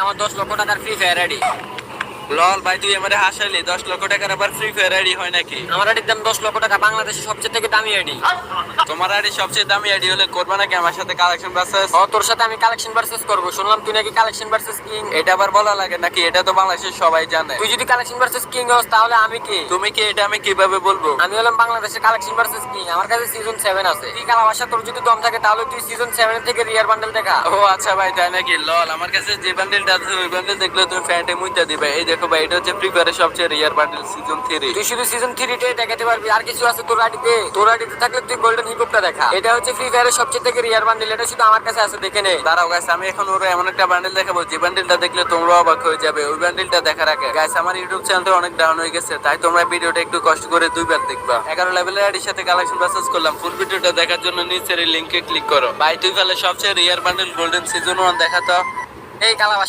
আমার 10 লক্ষ টাকার ফ্রি ফায়ার আইডি। লল ভাই, তুই আমারে হাসাইলি। 10 লক্ষ টাকার আবার ফ্রি ফায়ার আইডি হয় নাকি? আমার আইডির দাম 10 লক্ষ টাকা, বাংলাদেশের সবচেয়ে থেকে দামি আইডি। তোমার আইডি সবচেয়ে দামি আইডি হলে করবা নাকি আমার সাথে কালেকশন ভার্সেস? ও তোর সাথে আমি কালেকশন ভার্সেস করব। শুনলাম তুই নাকি কালেকশন ভার্সেস কিং। এটা আবার বলা লাগে নাকি? এটা তো বাংলাদেশের সবাই জানে। তুই যদি কালেকশন ভার্সেস কিং হস তাহলে আমি কি? তুমি কি? এটা আমি কিভাবে বলবো? আমি হলাম বাংলাদেশের কালেকশন ভার্সেস কিং। আমার কাছে সিজন 7 আছে। তুই কালাবাসা, তোর যদি দম থাকে তাহলে তুই সিজন 7 থেকে রিয়ার বান্ডেল দেখা। ও আচ্ছা ভাই, তাই নাকি? লল, আমার কাছে যে বান্ডেলটা আছে ওই বান্ডেল দেখলে তুমি ফ্যান্টে মুইতা দিবে। এই দেখো ভাই, এটা হচ্ছে ফ্রি ফায়ারের সবচেয়ে রিয়ার বান্ডেল সিজন 3। তুই শুধু সিজন 3 দেখাতে পারবি, আর কিছু আছে তোর আইডিতে? তোর আইডিতে থাকলে তুই গোল্ডেন হিকপটা দেখা। এটা হচ্ছে ফ্রি ফায়ারের সবচেয়ে থেকে রিয়ার বান্ডেল। এটা শুধু আমার কাছে আছে, দেখে নে। দাঁড়াও গাইস, আমি এখন ওরা এমন একটা বান্ডেল দেখাবো যে বান্ডেলটা দেখলে তোমরা অবাক হয়ে যাবে। ওই বান্ডেলটা দেখার আগে গাইস, আমার ইউটিউব চ্যানেলটা অনেক ডাউন হয়ে গেছে, তাই তোমরা ভিডিওটা একটু কষ্ট করে 2বার দেখবা। 11 লেভেলের আইডির সাথে কালেকশন ভার্সেস করলাম। ফুল ভিডিওটা দেখার জন্য নিচের এই লিংকে ক্লিক করো। ভাই, তুই ফেলে সবচেয়ে রিয়ার বান্ডেল গোল্ডেন সিজন 1 দেখাতো। এই কালাবাসা